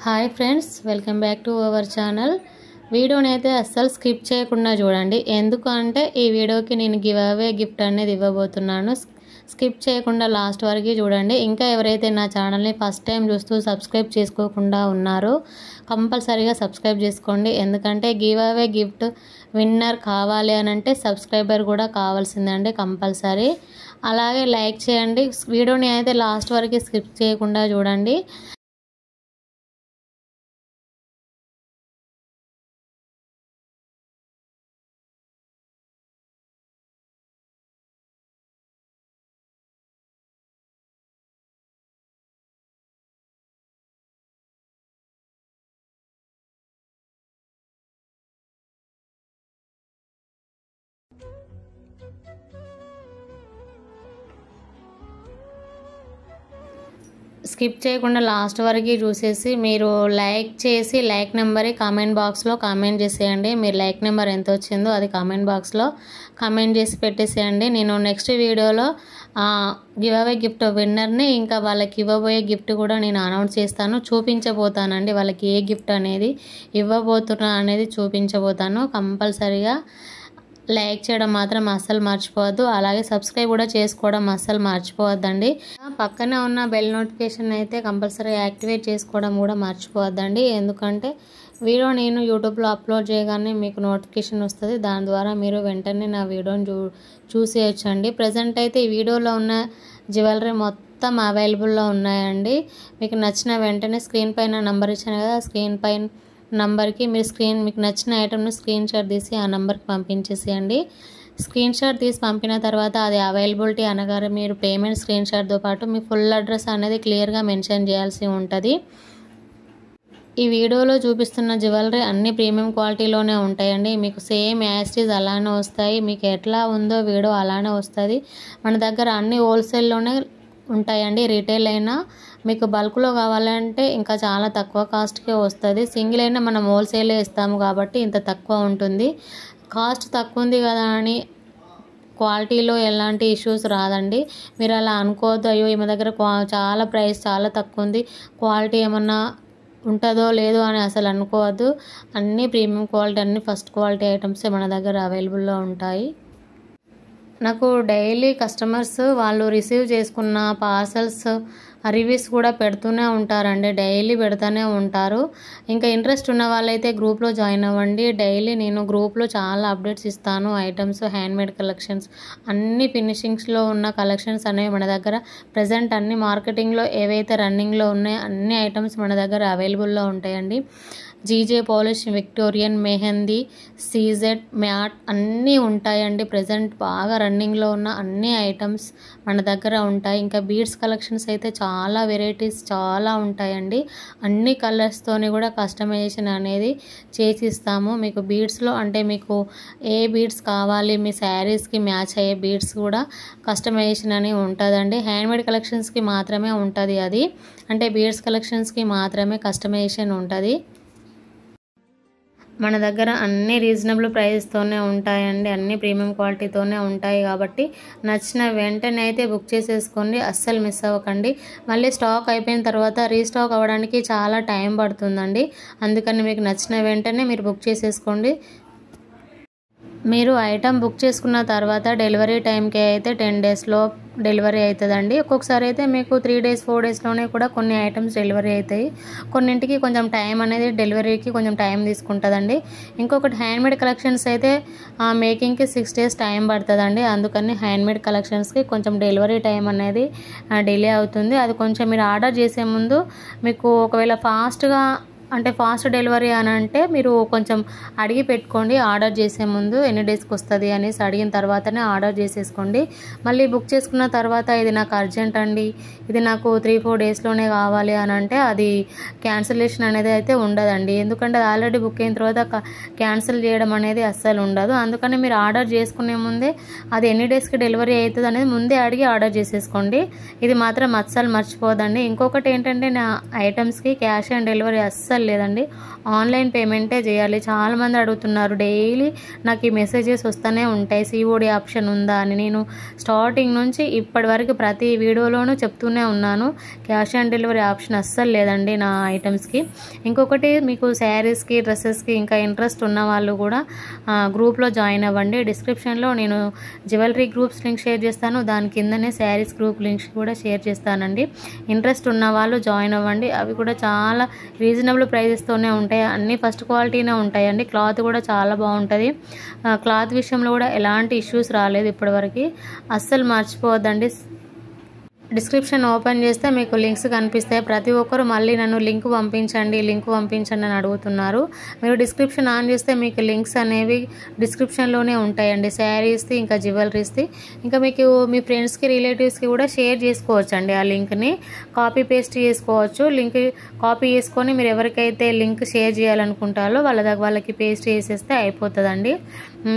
Hi friends, welcome back to our channel. వీడియోని అయితే అస్సలు స్కిప్ చేయకుండా చూడండి. ఎందుకు అంటే ఈ వీడియోకి నేను గివ్ అవే గిఫ్ట్ అనేది ఇవ్వబోతున్నాను. స్కిప్ చేయకుండా లాస్ట్ వరకు చూడండి. ఇంకా ఎవరైతే నా ఛానల్ని ఫస్ట్ టైం చూస్తూ సబ్స్క్రైబ్ చేసుకోకుండా ఉన్నారో కంపల్సరీగా సబ్స్క్రైబ్ చేసుకోండి. ఎందుకంటే గివ్ అవే గిఫ్ట్ విన్నర్ కావాలి అని అంటే సబ్స్క్రైబర్ కూడా కావాల్సిందండి కంపల్సరీ. అలాగే లైక్ చేయండి. వీడియోని అయితే లాస్ట్ వరకు స్కిప్ చేయకుండా చూడండి. స్కిప్ చేయకుండా లాస్ట్ వరకు చూసేసి మీరు లైక్ చేసి లైక్ నెంబర్ కామెంట్ బాక్స్లో కామెంట్ చేసేయండి. మీరు లైక్ నెంబర్ ఎంత వచ్చిందో అది కామెంట్ బాక్స్లో కామెంట్ చేసి పెట్టేసేయండి. నేను నెక్స్ట్ వీడియోలో గివ్ అవే గిఫ్ట్ విన్నర్ని ఇంకా వాళ్ళకి ఇవ్వబోయే గిఫ్ట్ కూడా నేను అనౌన్స్ చేస్తాను, చూపించబోతానండి. వాళ్ళకి ఏ గిఫ్ట్ అనేది ఇవ్వబోతున్నా అనేది చూపించబోతాను. కంపల్సరీగా లైక్ చేయడం మాత్రం అస్సలు మర్చిపోవద్దు. అలాగే సబ్స్క్రైబ్ కూడా చేసుకోవడం అస్సలు మర్చిపోవద్దండి. పక్కనే ఉన్న బెల్ నోటిఫికేషన్ అయితే కంపల్సరీ యాక్టివేట్ చేసుకోవడం కూడా మర్చిపోవద్దండి. ఎందుకంటే వీడియో నేను యూట్యూబ్లో అప్లోడ్ చేయగానే మీకు నోటిఫికేషన్ వస్తుంది. దాని ద్వారా మీరు వెంటనే నా వీడియోని చూసేయచ్చండి. ప్రజెంట్ అయితే ఈ వీడియోలో ఉన్న జ్యువెలరీ మొత్తం అవైలబుల్లో ఉన్నాయండి. మీకు నచ్చిన వెంటనే స్క్రీన్ పైన నంబర్ ఇచ్చాను కదా, స్క్రీన్ పైన నంబర్కి మీరు మీకు నచ్చిన ఐటమ్ని స్క్రీన్ షాట్ తీసి ఆ నెంబర్కి పంపించేసేయండి. స్క్రీన్ షాట్ తీసి పంపిన తర్వాత అది అవైలబిలిటీ అనగానే మీరు పేమెంట్ స్క్రీన్ షాట్తో పాటు మీ ఫుల్ అడ్రస్ అనేది క్లియర్గా మెన్షన్ చేయాల్సి ఉంటుంది. ఈ వీడియోలో చూపిస్తున్న జ్యువెలరీ అన్ని ప్రీమియం క్వాలిటీలోనే ఉంటాయండి. మీకు సేమ్ యాస్టీజ్ అలానే వస్తాయి. మీకు ఎట్లా ఉందో వీడియో అలానే వస్తుంది. మన దగ్గర అన్ని హోల్సేల్లోనే ఉంటాయండి. రీటైల్ అయినా మీకు బల్క్లో కావాలంటే ఇంకా చాలా తక్కువ కాస్ట్కే వస్తుంది. సింగిల్ అయినా మనం హోల్సేలే ఇస్తాము కాబట్టి ఇంత తక్కువ ఉంటుంది. కాస్ట్ తక్కువ ఉంది కదా అని క్వాలిటీలో ఎలాంటి ఇష్యూస్ రాదండి. మీరు అలా అనుకోవద్దు, అయ్యో ఈమె దగ్గర చాలా ప్రైస్ చాలా తక్కువ ఉంది, క్వాలిటీ ఏమన్నా ఉంటుందో లేదో అని అసలు అనుకోవద్దు. అన్నీ ప్రీమియం క్వాలిటీ, అన్ని ఫస్ట్ క్వాలిటీ ఐటమ్సే మన దగ్గర అవైలబుల్లో ఉంటాయి. నాకు డైలీ కస్టమర్స్ వాళ్ళు రిసీవ్ చేసుకున్న పార్సల్స్ రివ్యూస్ కూడా పెడుతూనే ఉంటారండి. డైలీ పెడుతూనే ఉంటారు. ఇంకా ఇంట్రెస్ట్ ఉన్న వాళ్ళైతే గ్రూప్లో జాయిన్ అవ్వండి. డైలీ నేను గ్రూప్లో చాలా అప్డేట్స్ ఇస్తాను. ఐటమ్స్, హ్యాండ్మేడ్ కలెక్షన్స్, అన్ని ఫినిషింగ్స్లో ఉన్న కలెక్షన్స్ అనేవి మన దగ్గర ప్రజెంట్ అన్ని మార్కెటింగ్లో ఏవైతే రన్నింగ్లో ఉన్నాయో అన్ని ఐటమ్స్ మన దగ్గర అవైలబుల్లో ఉంటాయండి. GJ polish, Victorian, mehndi, CZ, matte అన్నీ ఉంటాయండి. ప్రజెంట్ బాగా రన్నింగ్లో ఉన్న అన్ని ఐటమ్స్ మన దగ్గర ఉంటాయి. ఇంకా బీడ్స్ కలెక్షన్స్ అయితే చాలా వెరైటీస్ చాలా ఉంటాయండి. అన్ని కలర్స్తోని కూడా కస్టమైజేషన్ అనేది చేసిస్తాము. మీకు బీడ్స్లో అంటే మీకు ఏ బీడ్స్ కావాలి, మీ శారీస్కి మ్యాచ్ అయ్యే బీడ్స్ కూడా కస్టమైజేషన్ అని ఉంటుందండి. హ్యాండ్మేడ్ కలెక్షన్స్కి మాత్రమే ఉంటుంది అది, అంటే బీడ్స్ కలెక్షన్స్కి మాత్రమే కస్టమైజేషన్ ఉంటుంది. మన దగ్గర అన్ని రీజనబుల్ ప్రైస్తోనే ఉంటాయండి. అన్ని ప్రీమియం క్వాలిటీతోనే ఉంటాయి కాబట్టి నచ్చిన వెంటనే అయితే బుక్ చేసేసుకోండి. అస్సలు మిస్ అవ్వకండి. మళ్ళీ స్టాక్ అయిపోయిన తర్వాత రీస్టాక్ అవ్వడానికి చాలా టైం పడుతుందండి. అందుకని మీకు నచ్చిన వెంటనే మీరు బుక్ చేసేసుకోండి. మీరు ఐటమ్ బుక్ చేసుకున్న తర్వాత డెలివరీ టైంకి అయితే 10 డేస్లో డెలివరీ అవుతుందండి. ఒక్కొక్కసారి అయితే మీకు 3 డేస్ 4 డేస్లోనే కూడా కొన్ని ఐటమ్స్ డెలివరీ అవుతాయి. కొన్నింటికి కొంచెం టైం అనేది డెలివరీకి కొంచెం టైం తీసుకుంటుందండి. ఇంకొకటి హ్యాండ్మేడ్ కలెక్షన్స్ అయితే మేకింగ్కి 6 డేస్ టైం పడుతుందండి. అందుకని హ్యాండ్మేడ్ కలెక్షన్స్కి కొంచెం డెలివరీ టైం అనేది డిలే అవుతుంది. అది కొంచెం మీరు ఆర్డర్ చేసే ముందు మీకు ఒకవేళ ఫాస్ట్ డెలివరీ అని అంటే మీరు కొంచెం అడిగి పెట్టుకోండి. ఆర్డర్ చేసే ముందు ఎన్ని డేస్కి వస్తుంది అనేసి అడిగిన తర్వాతనే ఆర్డర్ చేసేసుకోండి. మళ్ళీ బుక్ చేసుకున్న తర్వాత ఇది నాకు అర్జెంట్ అండి, ఇది నాకు 3-4 డేస్లోనే కావాలి అని అంటే అది క్యాన్సిలేషన్ అనేది అయితే ఉండదండి. ఎందుకంటే అది ఆల్రెడీ బుక్ అయిన తర్వాత క్యాన్సిల్ చేయడం అనేది అస్సలు ఉండదు. అందుకని మీరు ఆర్డర్ చేసుకునే ముందే అది ఎన్ని డేస్కి డెలివరీ అవుతుంది అనేది ముందే అడిగి ఆర్డర్ చేసేసుకోండి. ఇది మాత్రం అస్సలు మర్చిపోదండి. ఇంకొకటి ఏంటంటే నా ఐటమ్స్కి క్యాష్ ఆన్ డెలివరీ అస్సలు అస్సలు లేదండి. ఆన్లైన్ పేమెంటే చేయాలి. చాలామంది అడుగుతున్నారు, డైలీ నాకు ఈ మెసేజెస్ వస్తూనే ఉంటాయి, సిఓడి ఆప్షన్ ఉందా అని. నేను స్టార్టింగ్ నుంచి ఇప్పటి వరకు ప్రతి వీడియోలోనూ చెప్తూనే ఉన్నాను, క్యాష్ ఆన్ డెలివరీ ఆప్షన్ అస్సలు లేదండి నా ఐటమ్స్కి. ఇంకొకటి, మీకు శారీస్కి, డ్రెస్సెస్కి ఇంకా ఇంట్రెస్ట్ ఉన్న వాళ్ళు కూడా గ్రూప్లో జాయిన్ అవ్వండి. డిస్క్రిప్షన్లో నేను జ్యువెలరీ గ్రూప్స్ లింక్ షేర్ చేస్తాను, దాని కిందనే శారీస్ గ్రూప్ లింక్స్ కూడా షేర్ చేస్తానండి. ఇంట్రెస్ట్ ఉన్న వాళ్ళు జాయిన్ అవ్వండి. అవి కూడా చాలా రీజనబుల్ ప్రైజెస్తోనే ఉంటాయి, అన్నీ ఫస్ట్ క్వాలిటీనే ఉంటాయండి. క్లాత్ కూడా చాలా బాగుంటుంది. క్లాత్ విషయంలో కూడా ఎలాంటి ఇష్యూస్ రాలేదు ఇప్పటివరకు. అస్సలు మర్చిపోవద్దండి. డిస్క్రిప్షన్ ఓపెన్ చేస్తే మీకు లింక్స్ కనిపిస్తాయి. ప్రతి ఒక్కరు మళ్ళీ నన్ను లింక్ పంపించండి అని అడుగుతున్నారు. మీరు డిస్క్రిప్షన్ ఆన్ చేస్తే మీకు లింక్స్ అనేవి డిస్క్రిప్షన్లోనే ఉంటాయండి, శారీస్ది ఇంకా జ్యువెలరీస్ది. ఇంకా మీకు మీ ఫ్రెండ్స్కి, రిలేటివ్స్కి కూడా షేర్ చేసుకోవచ్చండి. ఆ లింక్ని కాపీ పేస్ట్ చేసుకోవచ్చు. లింక్ కాపీ చేసుకొని మీరు ఎవరికైతే లింక్ షేర్ చేయాలనుకుంటారో వాళ్ళకి పేస్ట్ చేసేస్తే అయిపోతుందండి.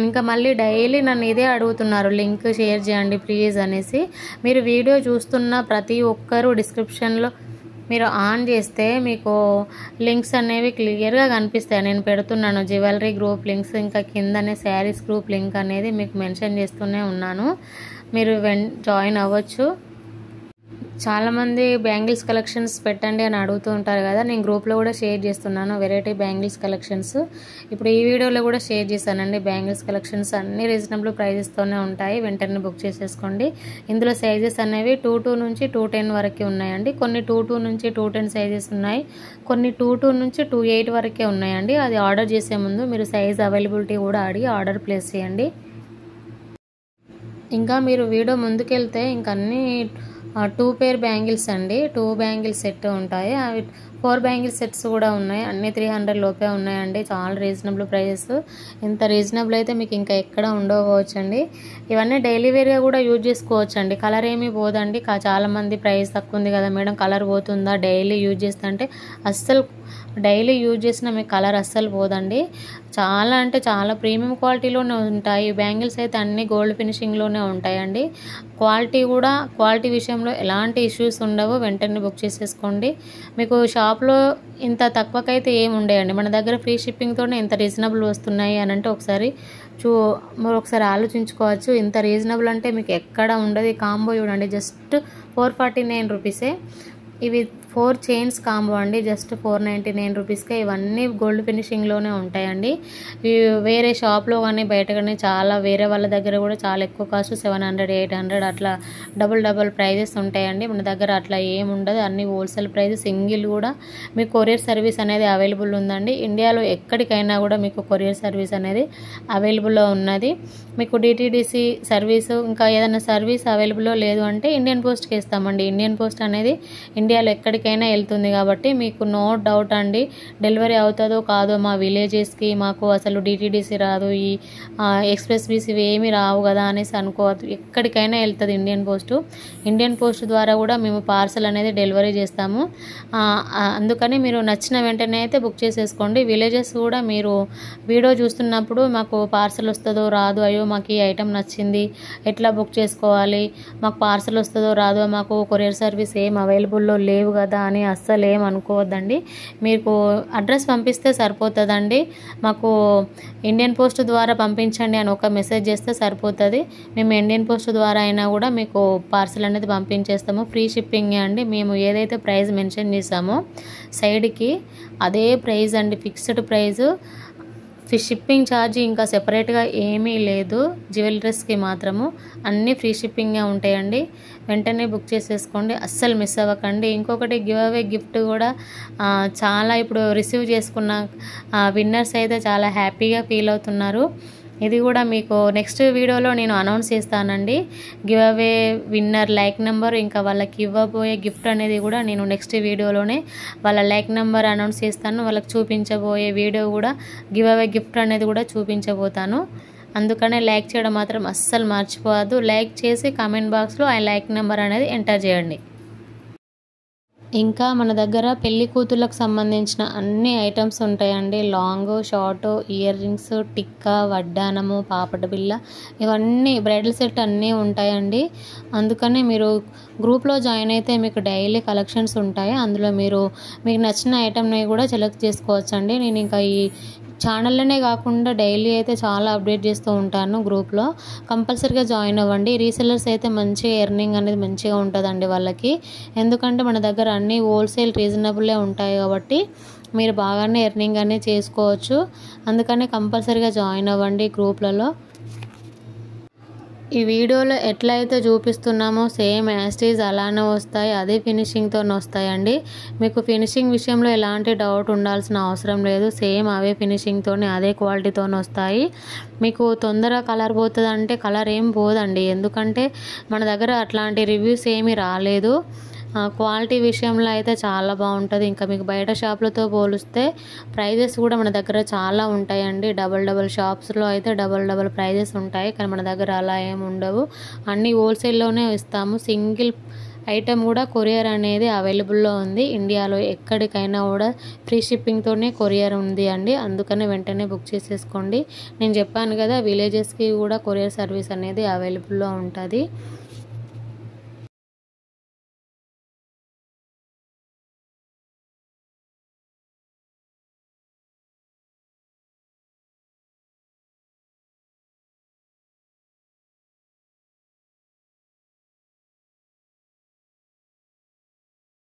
ఇంకా మళ్ళీ డైలీ నన్ను ఇదే అడుగుతున్నారు, లింక్ షేర్ చేయండి ప్లీజ్ అనేసి. మీరు వీడియో చూస్తున్న ప్రతి ఒక్కరూ డిస్క్రిప్షన్లో మీరు ఆన్ చేస్తే మీకు లింక్స్ అనేవి క్లియర్గా కనిపిస్తాయి. నేను పెడుతున్నాను జ్యువెలరీ గ్రూప్ లింక్స్, ఇంకా కిందనే శారీస్ గ్రూప్ లింక్ అనేది మీకు మెన్షన్ చేస్తూనే ఉన్నాను. మీరు జాయిన్ అవ్వచ్చు. చాలామంది బ్యాంగిల్స్ కలెక్షన్స్ పెట్టండి అని అడుగుతూ ఉంటారు కదా, నేను గ్రూప్లో కూడా షేర్ చేస్తున్నాను వెరైటీ బ్యాంగిల్స్ కలెక్షన్స్. ఇప్పుడు ఈ వీడియోలో కూడా షేర్ చేశానండి. బ్యాంగిల్స్ కలెక్షన్స్ అన్ని రీజనబుల్ ప్రైజెస్తోనే ఉంటాయి, వెంటనే బుక్ చేసేసుకోండి. ఇందులో సైజెస్ అనేవి 22 నుంచి 210 వరకు ఉన్నాయండి. కొన్ని 22 నుంచి 210 సైజెస్ ఉన్నాయి, కొన్ని 22 నుంచి 28 వరకే ఉన్నాయండి. అది ఆర్డర్ చేసే ముందు మీరు సైజ్ అవైలబిలిటీ కూడా అడిగి ఆర్డర్ ప్లేస్ చేయండి. ఇంకా మీరు వీడియో ముందుకెళ్తే ఇంకా అన్నీ 2 పేర్ బ్యాంగిల్స్ అండి, 2 బ్యాంగిల్స్ సెట్ ఉంటాయి. అవి 4 బ్యాంగిల్స్ సెట్స్ కూడా ఉన్నాయి, అన్నీ 300 లోపే ఉన్నాయండి. చాలా రీజనబుల్ ప్రైజెస్. ఇంత రీజనబుల్ అయితే మీకు ఇంకా ఎక్కడ ఉండకపోవచ్చండి. ఇవన్నీ డైలీ వేర్గా కూడా యూజ్ చేసుకోవచ్చండి, కలర్ ఏమీ పోదండి. చాలామంది ప్రైస్ తక్కువ ఉంది కదా మేడం, కలర్ పోతుందా డైలీ యూజ్ చేస్తా అంటే, అస్సలు డైలీ యూజ్ చేసిన మీకు కలర్ అస్సలు పోదండి. చాలా అంటే చాలా ప్రీమియం క్వాలిటీలోనే ఉంటాయి. బ్యాంగిల్స్ అయితే అన్ని గోల్డ్ ఫినిషింగ్లోనే ఉంటాయండి. క్వాలిటీ విషయంలో ఎలాంటి ఇష్యూస్ ఉండవు, వెంటనే బుక్ చేసేసుకోండి. మీకు షాప్లో ఇంత తక్కువకైతే ఏమి ఉండేయండి, మన దగ్గర ఫ్రీ షిప్పింగ్తోనే ఇంత రీజనబుల్ వస్తున్నాయి అని అంటే మీరు ఒకసారి ఆలోచించుకోవచ్చు. ఇంత రీజనబుల్ అంటే మీకు ఎక్కడ ఉండదు. కాంబో చూడండి, జస్ట్ 449 రూపీసే. ఇవి 4 చైన్స్ కాంబో అండి, జస్ట్ 499 రూపీస్కే. ఇవన్నీ గోల్డ్ ఫినిషింగ్లోనే ఉంటాయండి. వేరే షాప్లో కానీ బయట కానీ చాలా వేరే వాళ్ళ దగ్గర కూడా చాలా ఎక్కువ కాస్ట్, 700, 800 అట్లా డబుల్ ప్రైజెస్ ఉంటాయండి. మన దగ్గర అట్లా ఏమి ఉండదు, అన్ని హోల్సేల్ ప్రైస్. సింగిల్ కూడా మీకు కొరియర్ సర్వీస్ అనేది అవైలబుల్ ఉందండి. ఇండియాలో ఎక్కడికైనా కూడా మీకు కొరియర్ సర్వీస్ అనేది అవైలబుల్లో ఉన్నది. మీకు డిటిడిసి సర్వీసు, ఇంకా ఏదైనా సర్వీస్ అవైలబుల్లో లేదు అంటే ఇండియన్ పోస్ట్కి ఇస్తామండి. ఇండియన్ పోస్ట్ అనేది ఇండియాలో ఎక్కడికైనా వెళ్తుంది కాబట్టి మీకు నో డౌట్ అండి, డెలివరీ అవుతుందో కాదో. మా విలేజెస్కి మాకు అసలు డిటిడిసి రాదు, ఈ ఎక్స్ప్రెస్ బీస్ ఇవి ఏమీ రావు కదా అనేసి అనుకోవద్దు, ఎక్కడికైనా వెళ్తుంది ఇండియన్ పోస్ట్ ద్వారా కూడా మేము పార్సల్ అనేది డెలివరీ చేస్తాము. అందుకని మీరు నచ్చిన వెంటనే అయితే బుక్ చేసేసుకోండి. విలేజెస్ కూడా మీరు వీడియో చూస్తున్నప్పుడు మాకు పార్సల్ వస్తుందో రాదో, అయ్యో మాకు ఈ ఐటెం నచ్చింది ఎట్లా బుక్ చేసుకోవాలి, మాకు పార్సల్ వస్తుందో రాదో, మాకు కొరియర్ సర్వీస్ ఏం అవైలబుల్లో లేవు కదా అని అస్సలు ఏం అనుకోవద్దండి. మీకు అడ్రస్ పంపిస్తే సరిపోతుందండి. మాకు ఇండియన్ పోస్ట్ ద్వారా పంపించండి అని ఒక మెసేజ్ చేస్తే సరిపోతుంది. మేము ఇండియన్ పోస్ట్ ద్వారా అయినా కూడా మీకు పార్సల్ అనేది పంపించేస్తాము. ఫ్రీ షిప్పింగే అండి. మేము ఏదైతే ప్రైస్ మెన్షన్ చేసామో సైడ్కి అదే ప్రైస్ అండి, ఫిక్స్డ్ ప్రైజు. షిప్పింగ్ ఛార్జ్ ఇంకా సెపరేట్గా ఏమీ లేదు. జ్యువెలరీస్కి మాత్రము అన్నీ ఫ్రీ షిప్పింగే ఉంటాయండి. వెంటనే బుక్ చేసేసుకోండి, అస్సలు మిస్ అవ్వకండి. ఇంకొకటి గివ్ అవే గిఫ్ట్ కూడా చాలా ఇప్పుడు రిసీవ్ చేసుకున్న విన్నర్స్ అయితే చాలా హ్యాపీగా ఫీల్ అవుతున్నారు. ఇది కూడా మీకు నెక్స్ట్ వీడియోలో నేను అనౌన్స్ చేస్తానండి. Give away winner like number, ఇంకా వాళ్ళకి ఇవ్వబోయే గిఫ్ట్ అనేది కూడా నేను నెక్స్ట్ వీడియోలోనే వాళ్ళ లైక్ నెంబర్ అనౌన్స్ చేస్తాను. వాళ్ళకి చూపించబోయే వీడియో కూడా గివ్ అవే గిఫ్ట్ అనేది కూడా చూపించబోతాను. అందుకనే లైక్ చేయడం మాత్రం అస్సలు మర్చిపోవద్దు. లైక్ చేసి కామెంట్ బాక్స్లో ఆ లైక్ నెంబర్ అనేది ఎంటర్ చేయండి. ఇంకా మన దగ్గర పెళ్లి కూతుర్లకు సంబంధించిన అన్ని ఐటమ్స్ ఉంటాయండి. Long, short, ear rings, tikka, వడ్డానము, పాపట బిళ్ళ, ఇవన్నీ బ్రైడల్ సెట్ అన్నీ ఉంటాయండి. అందుకనే మీరు గ్రూప్లో జాయిన్ అయితే మీకు డైలీ కలెక్షన్స్ ఉంటాయి. అందులో మీకు నచ్చిన ఐటమ్ని కూడా సెలెక్ట్ చేసుకోవచ్చండి. నేను ఇంకా ఈ ఛానల్లోనే కాకుండా డైలీ అయితే చాలా అప్డేట్ చేస్తూ ఉంటాను గ్రూప్లో. కంపల్సరీగా జాయిన్ అవ్వండి. రీసెల్లర్స్ అయితే మంచిగా ఎర్నింగ్ అనేది మంచిగా ఉంటుందండి వాళ్ళకి. ఎందుకంటే మన దగ్గర అన్నీ హోల్సేల్ రీజనబుల్లే ఉంటాయి కాబట్టి మీరు బాగానే ఎర్నింగ్ అనేది చేసుకోవచ్చు. అందుకని కంపల్సరీగా జాయిన్ అవ్వండి గ్రూప్లలో. ఈ వీడియోలో ఎట్లయితే చూపిస్తున్నామో సేమ్ యాస్టీజ్ అలానే వస్తాయి. అదే ఫినిషింగ్తో వస్తాయండి. మీకు ఫినిషింగ్ విషయంలో ఎలాంటి డౌట్ ఉండాల్సిన అవసరం లేదు. సేమ్ అవే ఫినిషింగ్తోనే అదే క్వాలిటీతో వస్తాయి. మీకు తొందరగా కలర్ పోతుంది అంటే కలర్ ఏం పోదండి. ఎందుకంటే మన దగ్గర అట్లాంటి రివ్యూస్ ఏమీ రాలేదు. క్వాలిటీ విషయంలో అయితే చాలా బాగుంటుంది. ఇంకా మీకు బయట షాపులతో పోలిస్తే ప్రైజెస్ కూడా మన దగ్గర చాలా ఉంటాయండి. డబల్ షాప్స్లో అయితే డబల్ ప్రైజెస్ ఉంటాయి. కానీ మన దగ్గర అలా ఏమి ఉండవు. అన్నీ హోల్సేల్లోనే ఇస్తాము. సింగిల్ ఐటెం కూడా కొరియర్ అనేది అవైలబుల్లో ఉంది. ఇండియాలో ఎక్కడికైనా కూడా ఫ్రీ షిప్పింగ్తోనే కొరియర్ ఉంది అండి. అందుకని వెంటనే బుక్ చేసేసుకోండి. నేను చెప్పాను కదా, విలేజెస్కి కూడా కొరియర్ సర్వీస్ అనేది అవైలబుల్లో ఉంటుంది.